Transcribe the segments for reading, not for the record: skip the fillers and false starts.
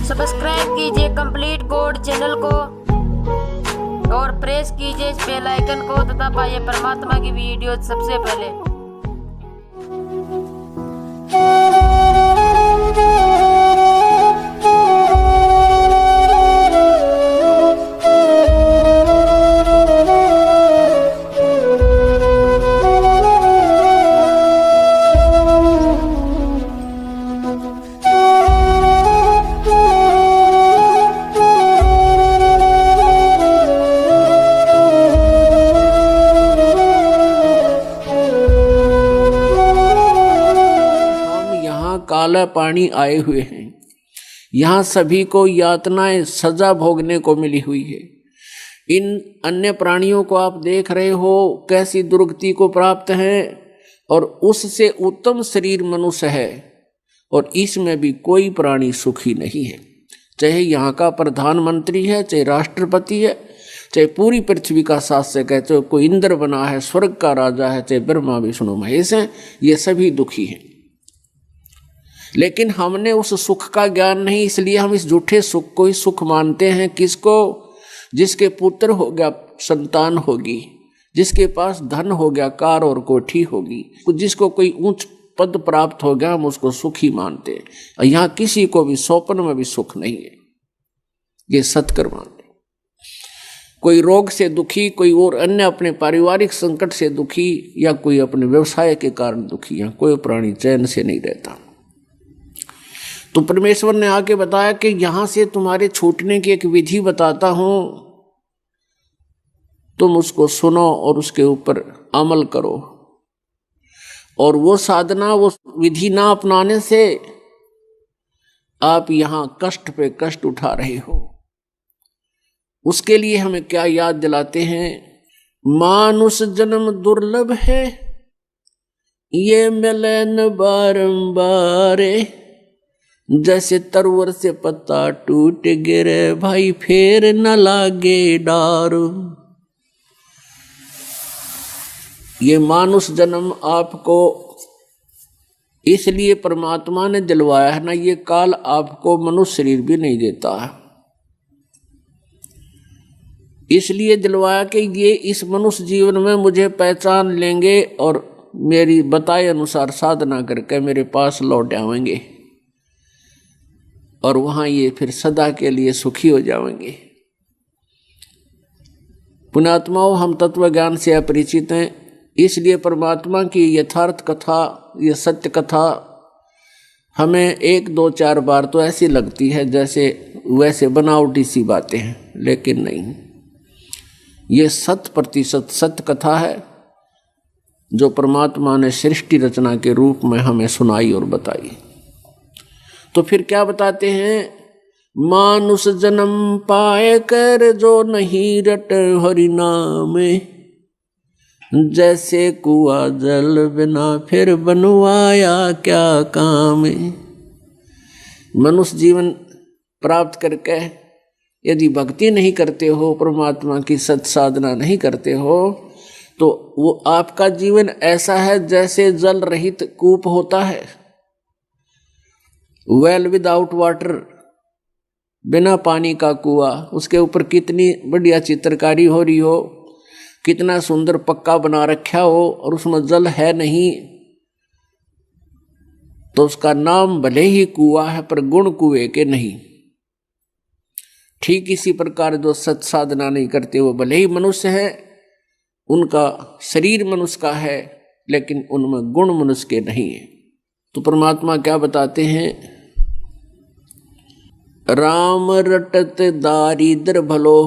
Subscribe कीजिए complete code channel को और प्रेस कीजिए इस बेल आइकन को तथा पाइए परमात्मा की वीडियो सबसे पहले। काला पानी आए हुए हैं। यहाँ सभी को यातनाएं सजा भोगने को मिली हुई है। इन अन्य प्राणियों को आप देख रहे हो कैसी दुर्गति को प्राप्त है, और उससे उत्तम शरीर मनुष्य है, और इसमें भी कोई प्राणी सुखी नहीं है। चाहे यहाँ का प्रधानमंत्री है, चाहे राष्ट्रपति है, चाहे पूरी पृथ्वी का शासक है, चाहे कोई इंद्र बना है, स्वर्ग का राजा है, चाहे ब्रह्मा विष्णु महेश है, ये सभी दुखी हैं। लेकिन हमने उस सुख का ज्ञान नहीं, इसलिए हम इस झूठे सुख को ही सुख मानते हैं। किसको? जिसके पुत्र हो गया, संतान होगी, जिसके पास धन हो गया, कार और कोठी होगी, जिसको कोई ऊंच पद प्राप्त हो गया, हम उसको सुखी मानते हैं। यहाँ किसी को भी स्वप्न में भी सुख नहीं है। ये सत्कर्म मानते। कोई रोग से दुखी, कोई और अन्य अपने पारिवारिक संकट से दुखी, या कोई अपने व्यवसाय के कारण दुखी, यहाँ कोई प्राणी चैन से नहीं रहता। तो परमेश्वर ने आके बताया कि यहां से तुम्हारे छूटने की एक विधि बताता हूं, तुम उसको सुनो और उसके ऊपर अमल करो। और वो साधना, वो विधि ना अपनाने से आप यहां कष्ट पे कष्ट उठा रहे हो। उसके लिए हमें क्या याद दिलाते हैं? मानुष जन्म दुर्लभ है, ये मिले न बारंबार। जैसे तरवर से पत्ता टूट गिरे, भाई फेर न लागे डार। ये मानुष जन्म आपको इसलिए परमात्मा ने दिलवाया है ना, ये काल आपको मनुष्य शरीर भी नहीं देता है, इसलिए दिलवाया कि ये इस मनुष्य जीवन में मुझे पहचान लेंगे और मेरी बताए अनुसार साधना करके मेरे पास लौट आएंगे, और वहां ये फिर सदा के लिए सुखी हो जाएंगे। पुण्यात्माओं, हम तत्व ज्ञान से अपरिचित हैं, इसलिए परमात्मा की यथार्थ कथा, ये सत्य कथा हमें 1 2 4 बार तो ऐसी लगती है जैसे वैसे बनावटी सी बातें हैं, लेकिन नहीं, ये 100% सत्य कथा है जो परमात्मा ने सृष्टि रचना के रूप में हमें सुनाई और बताई। तो फिर क्या बताते हैं? मानुष जन्म पाए कर जो नहीं रट हरि नाम, जैसे कुआं जल बिना फिर बनवाया क्या काम। मनुष्य जीवन प्राप्त करके यदि भक्ति नहीं करते हो, परमात्मा की सत साधना नहीं करते हो, तो वो आपका जीवन ऐसा है जैसे जल रहित कूप होता है, वेल विदाउट वाटर, बिना पानी का कुआं। उसके ऊपर कितनी बढ़िया चित्रकारी हो रही हो, कितना सुंदर पक्का बना रखा हो, और उसमें जल है नहीं, तो उसका नाम भले ही कुआं है पर गुण कुएं के नहीं। ठीक इसी प्रकार जो सत साधना नहीं करते वो भले ही मनुष्य है, उनका शरीर मनुष्य का है, लेकिन उनमें गुण मनुष्य के नहीं है। तो परमात्मा क्या बताते हैं? राम रटत दारिद्र भलो,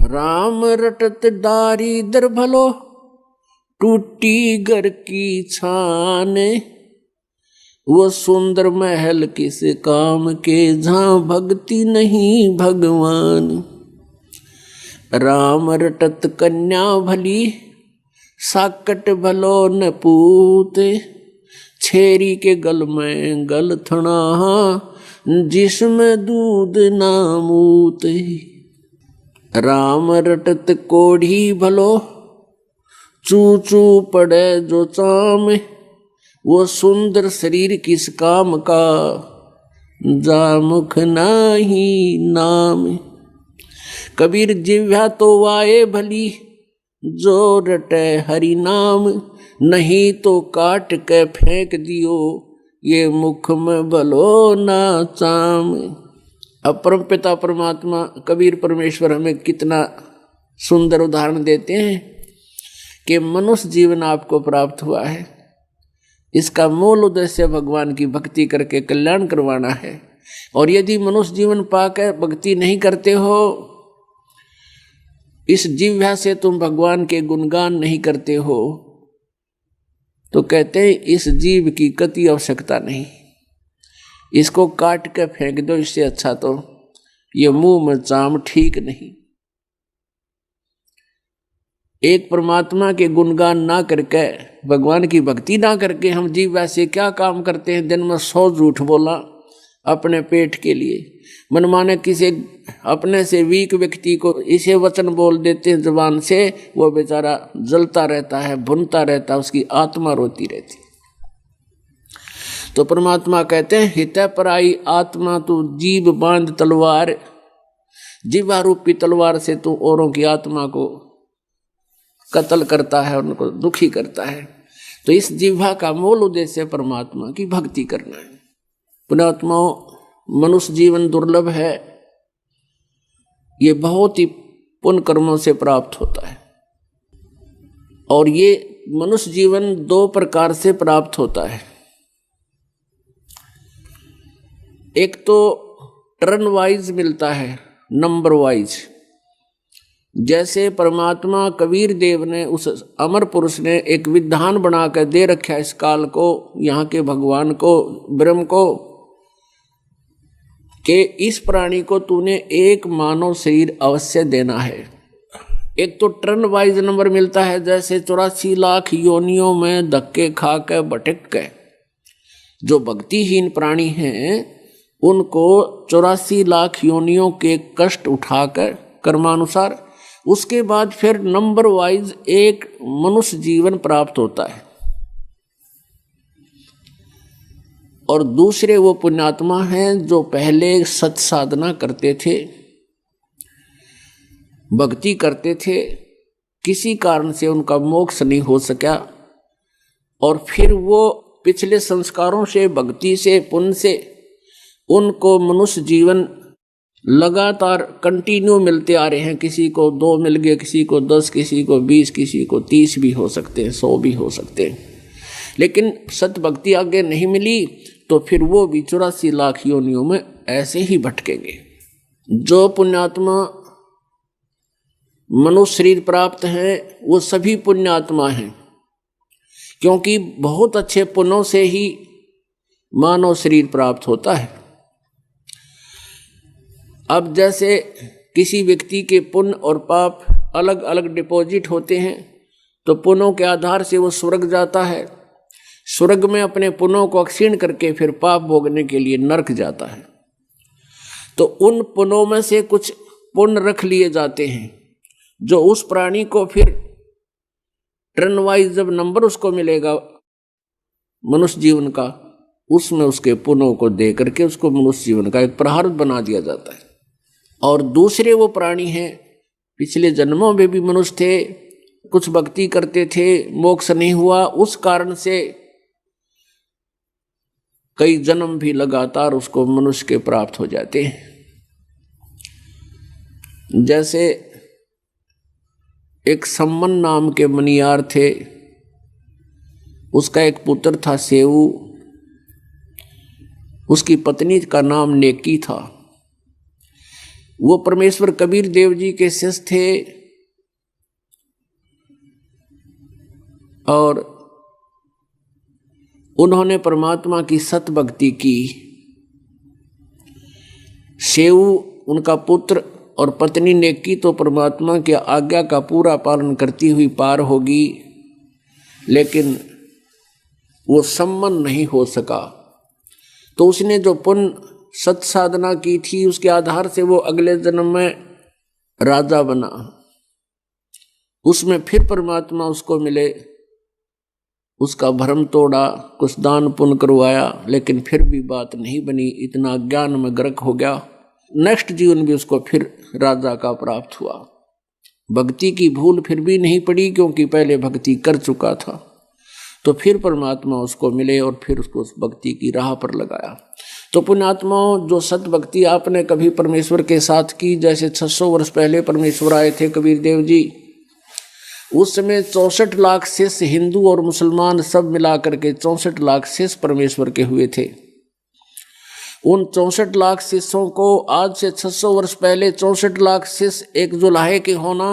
राम रटत दारिद्र भलो, टूटी घर की छान। वो सुंदर महल किस काम के, जहां भक्ति नहीं भगवान। राम रटत कन्या भली, साकट भलो न पूत। छेरी के गल में गल थना, जिसमें दूध ना मूत। राम रटत कोढ़ी भलो, चू चू पड़े जो चाम। वो सुंदर शरीर किस काम का, जामुख नाही नाम। कबीर जिह्वा तो वाए भली, जो रटे हरि नाम। नहीं तो काट के फेंक दियो, ये मुख में भलो ना चाम। अब परमपिता परमात्मा कबीर परमेश्वर हमें कितना सुंदर उदाहरण देते हैं कि मनुष्य जीवन आपको प्राप्त हुआ है, इसका मूल उद्देश्य भगवान की भक्ति करके कल्याण करवाना है। और यदि मनुष्य जीवन पाकर भक्ति नहीं करते हो, इस जिह्वा से तुम भगवान के गुणगान नहीं करते हो, तो कहते हैं इस जीव की कति आवश्यकता नहीं, इसको काट के फेंक दो, इससे अच्छा तो ये मुंह में चाम ठीक नहीं। एक परमात्मा के गुणगान ना करके, भगवान की भक्ति ना करके हम जीव वैसे क्या काम करते हैं। दिन में 100 झूठ बोला अपने पेट के लिए, मनमाने किसी अपने से वीक व्यक्ति को इसे वचन बोल देते हैं जुबान से, वो बेचारा जलता रहता है, भुनता रहता है, उसकी आत्मा रोती रहती। तो परमात्मा कहते हैं हितै पराई आत्मा तू जीव बांध तलवार। जीवा रूपी तलवार से तू औरों की आत्मा को कत्ल करता है, उनको दुखी करता है। तो इस जिह्वा का मूल उद्देश्य परमात्मा की भक्ति करना है। पुण्यात्माओं, मनुष्य जीवन दुर्लभ है, ये बहुत ही पुण्य कर्मों से प्राप्त होता है। और ये मनुष्य जीवन 2 प्रकार से प्राप्त होता है। एक तो टर्न वाइज मिलता है, नंबर वाइज। जैसे परमात्मा कबीर देव ने, उस अमर पुरुष ने एक विधान बना कर दे रखा है इस काल को, यहाँ के भगवान को, ब्रह्म को, कि इस प्राणी को तूने एक मानव शरीर अवश्य देना है। एक तो टर्न वाइज नंबर मिलता है, जैसे 84 लाख योनियों में धक्के खा के भटक के जो भक्तिहीन प्राणी हैं, उनको 84 लाख योनियों के कष्ट उठाकर कर्मानुसार, उसके बाद फिर नंबर वाइज एक मनुष्य जीवन प्राप्त होता है। और दूसरे वो पुण्यात्मा हैं जो पहले सत साधना करते थे, भक्ति करते थे, किसी कारण से उनका मोक्ष नहीं हो सका, और फिर वो पिछले संस्कारों से, भक्ति से, पुण्य से उनको मनुष्य जीवन लगातार कंटिन्यू मिलते आ रहे हैं। किसी को 2 मिल गए, किसी को 10, किसी को 20, किसी को 30 भी हो सकते हैं, 100 भी हो सकते हैं। लेकिन सत भक्ति आगे नहीं मिली तो फिर वो भी 84 लाख योनियों में ऐसे ही भटकेंगे। जो पुण्यात्मा मनुष्य शरीर प्राप्त है वो सभी पुण्यात्मा हैं, क्योंकि बहुत अच्छे पुण्यों से ही मानव शरीर प्राप्त होता है। अब जैसे किसी व्यक्ति के पुण्य और पाप अलग अलग डिपॉजिट होते हैं, तो पुण्यों के आधार से वो स्वर्ग जाता है, स्वर्ग में अपने पुण्यों को क्षीण करके फिर पाप भोगने के लिए नरक जाता है। तो उन पुण्यों में से कुछ पुण्य रख लिए जाते हैं, जो उस प्राणी को फिर टर्न वाइज जब नंबर उसको मिलेगा मनुष्य जीवन का, उसमें उसके पुण्यों को दे करके उसको मनुष्य जीवन का एक प्रारब्ध बना दिया जाता है। और दूसरे वो प्राणी हैं, पिछले जन्मों में भी मनुष्य थे, कुछ भक्ति करते थे, मोक्ष नहीं हुआ, उस कारण से कई जन्म भी लगातार उसको मनुष्य के प्राप्त हो जाते हैं। जैसे एक सम्मन नाम के मनियार थे, उसका एक पुत्र था सेऊ, उसकी पत्नी का नाम नेकी था। वो परमेश्वर कबीर देव जी के शिष्य थे और उन्होंने परमात्मा की सत भक्ति की। सेऊ उनका पुत्र और पत्नी नेकी तो परमात्मा की आज्ञा का पूरा पालन करती हुई पार होगी, लेकिन वो सम्मन नहीं हो सका। तो उसने जो पुण्य सत साधना की थी, उसके आधार से वो अगले जन्म में राजा बना। उसमें फिर परमात्मा उसको मिले, उसका भ्रम तोड़ा, कुछ दान पुण्य करवाया, लेकिन फिर भी बात नहीं बनी, इतना ज्ञान में गर्क हो गया। नेक्स्ट जीवन भी उसको फिर राजा का प्राप्त हुआ। भक्ति की भूल फिर भी नहीं पड़ी, क्योंकि पहले भक्ति कर चुका था। तो फिर परमात्मा उसको मिले और फिर उसको उस भक्ति की राह पर लगाया। तो पुण्यात्माओं, जो सत भक्ति आपने कभी परमेश्वर के साथ की, जैसे 600 वर्ष पहले परमेश्वर आए थे कबीर देव जी, उस समय 64 लाख शिष्य हिंदू और मुसलमान सब मिलाकर के 64 लाख शिष्य परमेश्वर के हुए थे। उन 64 लाख शिष्यों को आज से 600 वर्ष पहले 64 लाख शिष्य एक जुलाहे के होना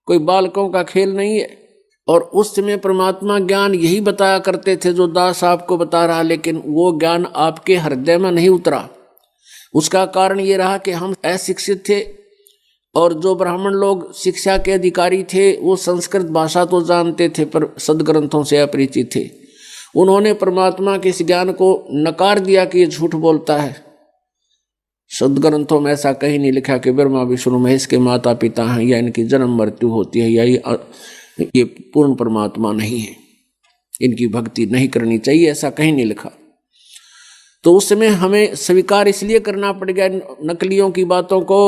कोई बालकों का खेल नहीं है। और उस समय परमात्मा ज्ञान यही बताया करते थे जो दास आपको बता रहा, लेकिन वो ज्ञान आपके हृदय में नहीं उतरा। उसका कारण ये रहा कि हम अशिक्षित थे, और जो ब्राह्मण लोग शिक्षा के अधिकारी थे वो संस्कृत भाषा तो जानते थे पर सदग्रंथों से अपरिचित थे। उन्होंने परमात्मा के इस ज्ञान को नकार दिया कि ये झूठ बोलता है। सदग्रंथों में ऐसा कहीं नहीं लिखा कि ब्रह्मा विष्णु महेश के माता पिता हैं, या इनकी जन्म मृत्यु होती है, या ये पूर्ण परमात्मा नहीं है, इनकी भक्ति नहीं करनी चाहिए, ऐसा कहीं नहीं लिखा। तो उस समय हमें स्वीकार इसलिए करना पड़ गया नकलियों की बातों को,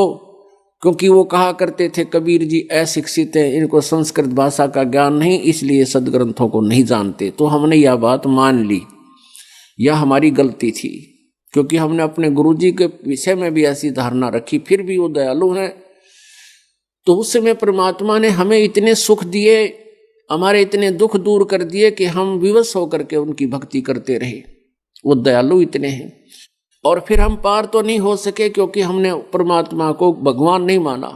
क्योंकि वो कहा करते थे कबीर जी अशिक्षित हैं, इनको संस्कृत भाषा का ज्ञान नहीं, इसलिए सदग्रंथों को नहीं जानते। तो हमने यह बात मान ली, यह हमारी गलती थी, क्योंकि हमने अपने गुरुजी के विषय में भी ऐसी धारणा रखी। फिर भी वो दयालु हैं। तो उस समय परमात्मा ने हमें इतने सुख दिए, हमारे इतने दुख दूर कर दिए कि हम विवश होकर के उनकी भक्ति करते रहे। वो दयालु इतने हैं। और फिर हम पार तो नहीं हो सके, क्योंकि हमने परमात्मा को भगवान नहीं माना,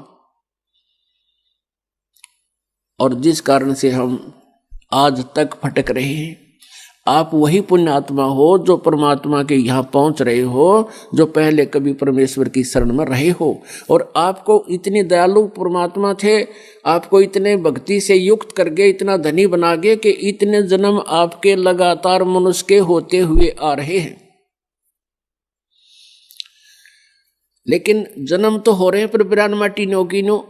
और जिस कारण से हम आज तक भटक रहे हैं। आप वही पुण्यात्मा हो जो परमात्मा के यहाँ पहुँच रहे हो, जो पहले कभी परमेश्वर की शरण में रहे हो। और आपको इतने दयालु परमात्मा थे, आपको इतने भक्ति से युक्त करके इतना धनी बना गए कि इतने जन्म आपके लगातार मनुष्य के होते हुए आ रहे हैं। लेकिन जन्म तो हो रहे हैं पर बिरान माटी नौकीनो,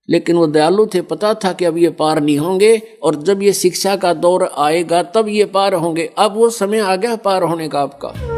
लेकिन वो दयालु थे, पता था कि अब ये पार नहीं होंगे, और जब ये शिक्षा का दौर आएगा तब ये पार होंगे। अब वो समय आ गया पार होने का आपका।